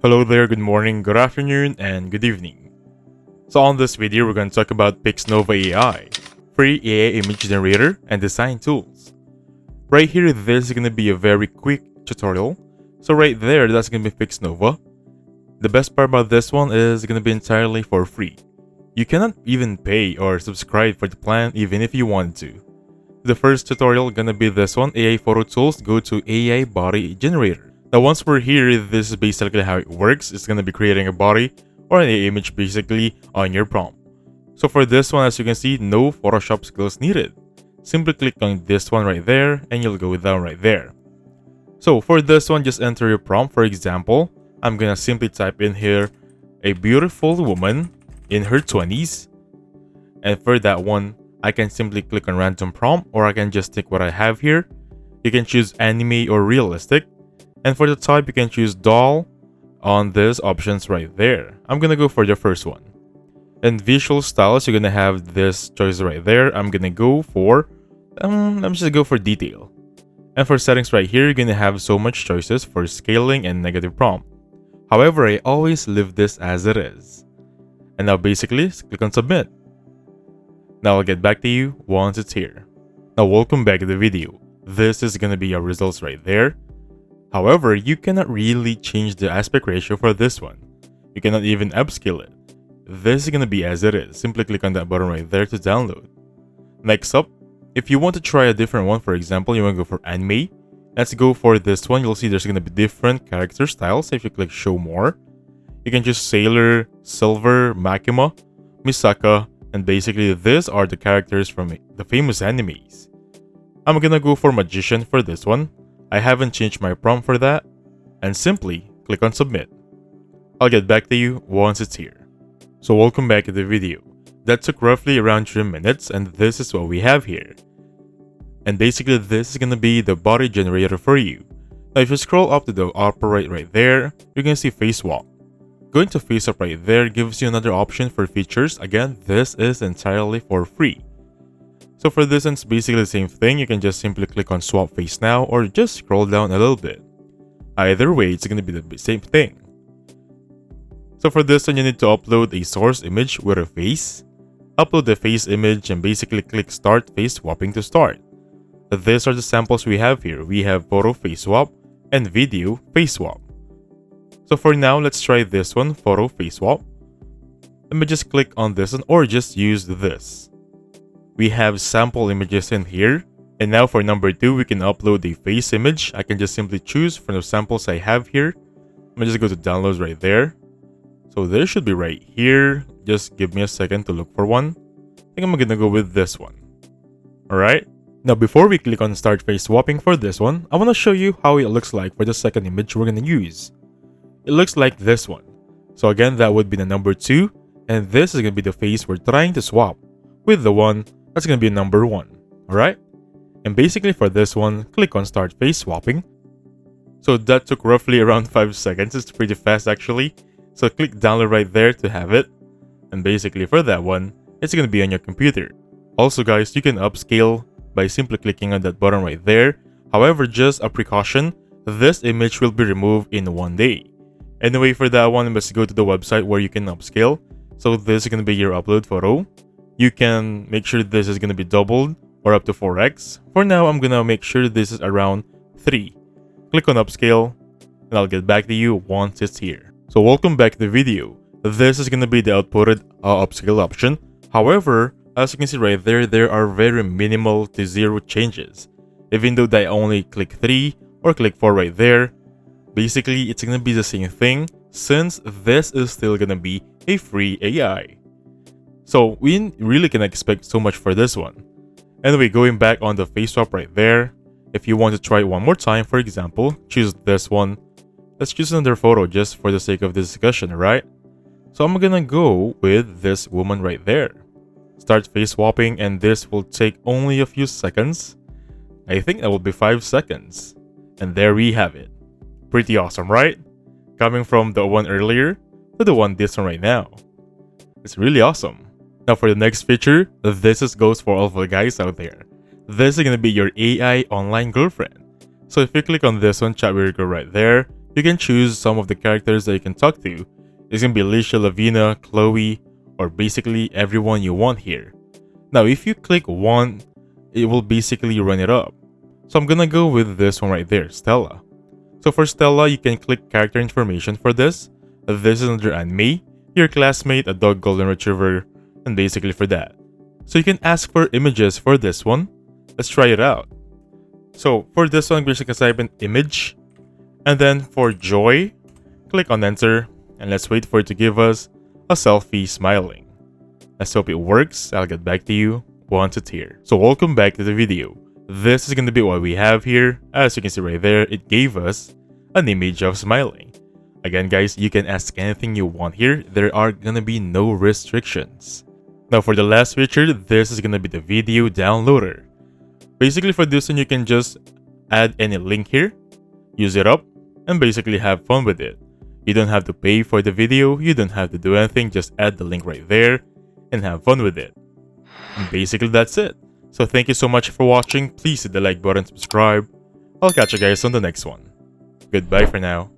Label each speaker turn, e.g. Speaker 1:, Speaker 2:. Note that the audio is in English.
Speaker 1: Hello there, good morning, good afternoon, and good evening. So on this video, we're going to talk about Pixnova AI, free AI image generator and design tools. Right here, this is going to be a very quick tutorial. So right there, that's going to be Pixnova. The best part about this one is going to be entirely for free. You cannot even pay or subscribe for the plan even if you want to. The first tutorial going to be this one, AI photo tools, go to AI body generator. Now once we're here, this is basically how it works. It's going to be creating a body or an AI image basically on your prompt. So for this one, as you can see, no Photoshop skills needed. Simply click on this one right there and you'll go down right there. So for this one, just enter your prompt. For example, I'm going to simply type in here, a beautiful woman in her 20s. And for that one, I can simply click on random prompt, or I can just take what I have here. You can choose anime or realistic. And for the type, you can choose doll on these options right there. I'm gonna go for the first one. And visual styles, you're gonna have this choice right there. I'm gonna go for, I'm just gonna go for detail. And for settings right here, you're gonna have so much choices for scaling and negative prompt. However, I always leave this as it is. And now basically, click on submit. Now I'll get back to you once it's here. Now welcome back to the video. This is gonna be your results right there. However, you cannot really change the aspect ratio for this one. You cannot even upscale it. This is gonna be as it is. Simply click on that button right there to download. Next up, if you want to try a different one, for example, you want to go for anime, let's go for this one. You'll see there's gonna be different character styles. If you click show more, you can choose Sailor, Silver, Makima, Misaka, and basically these are the characters from the famous animes. I'm gonna go for Magician for this one. I haven't changed my prompt for that, and simply click on submit. I'll get back to you once it's here. So welcome back to the video. That took roughly around 3 minutes, and this is what we have here. And basically this is gonna be the body generator for you. Now if you scroll up to the upper right there, you're gonna see face swap. Going to face up right there gives you another option for features. Again, this is entirely for free. So for this one, it's basically the same thing. You can just simply click on swap face now, or just scroll down a little bit. Either way, it's going to be the same thing. So for this one, you need to upload a source image with a face. Upload the face image and basically click start face swapping to start. These are the samples we have here. We have photo face swap and video face swap. So for now, let's try this one, photo face swap. Let me just click on this one, or just use this. We have sample images in here. And now for number 2, we can upload a face image. I can just simply choose from the samples I have here. Let me just go to downloads right there. So this should be right here. Just give me a second to look for one. I think I'm gonna go with this one. Alright. Now before we click on start face swapping for this one, I want to show you how it looks like for the second image we're gonna use. It looks like this one. So again, that would be the number 2. And this is gonna be the face we're trying to swap with the one that's going to be number 1, alright? And basically for this one, click on start face swapping. So that took roughly around 5 seconds, it's pretty fast actually. So click download right there to have it. And basically for that one, it's going to be on your computer. Also guys, you can upscale by simply clicking on that button right there. However, just a precaution, this image will be removed in 1 day. Anyway, for that one, you must go to the website where you can upscale. So this is going to be your upload photo. You can make sure this is going to be doubled or up to 4x. For now, I'm going to make sure this is around 3. Click on upscale and I'll get back to you once it's here. So welcome back to the video. This is going to be the outputted upscale option. However, as you can see right there, there are very minimal to 0 changes. Even though I only click 3 or click 4 right there, basically it's going to be the same thing since this is still going to be a free AI. So we really can expect so much for this one. Anyway, going back on the face swap right there, if you want to try it one more time, for example, choose this one. Let's choose another photo just for the sake of this discussion, right? So I'm gonna go with this woman right there. Start face swapping, and this will take only a few seconds. I think that will be 5 seconds. And there we have it. Pretty awesome, right? Coming from the one earlier to the one this one right now. It's really awesome. Now for the next feature, this goes for all of the guys out there. This is going to be your AI online girlfriend. So if you click on this one, chat with your girl right there, You can choose some of the characters that you can talk to. It's gonna be Alicia, Lavina, Chloe, or basically everyone you want here. Now, if you click one, it will basically run it up. So I'm gonna go with this one right there, Stella. So for Stella, you can click character information for this. This is under anime, your classmate, a dog golden retriever, and basically for that. So you can ask for images for this one. Let's try it out. So for this one, basically type in image. And then for Joy, click on enter. And let's wait for it to give us a selfie smiling. Let's hope it works. I'll get back to you once it's here. So welcome back to the video. This is going to be what we have here. As you can see right there, it gave us an image of smiling. Again guys, you can ask anything you want here. There are going to be no restrictions. Now for the last feature, this is going to be the video downloader. Basically for this one, you can just add any link here, use it up, and basically have fun with it. You don't have to pay for the video, you don't have to do anything, just add the link right there and have fun with it. And basically that's it. So thank you so much for watching. Please hit the like button, subscribe. I'll catch you guys on the next one. Goodbye for now.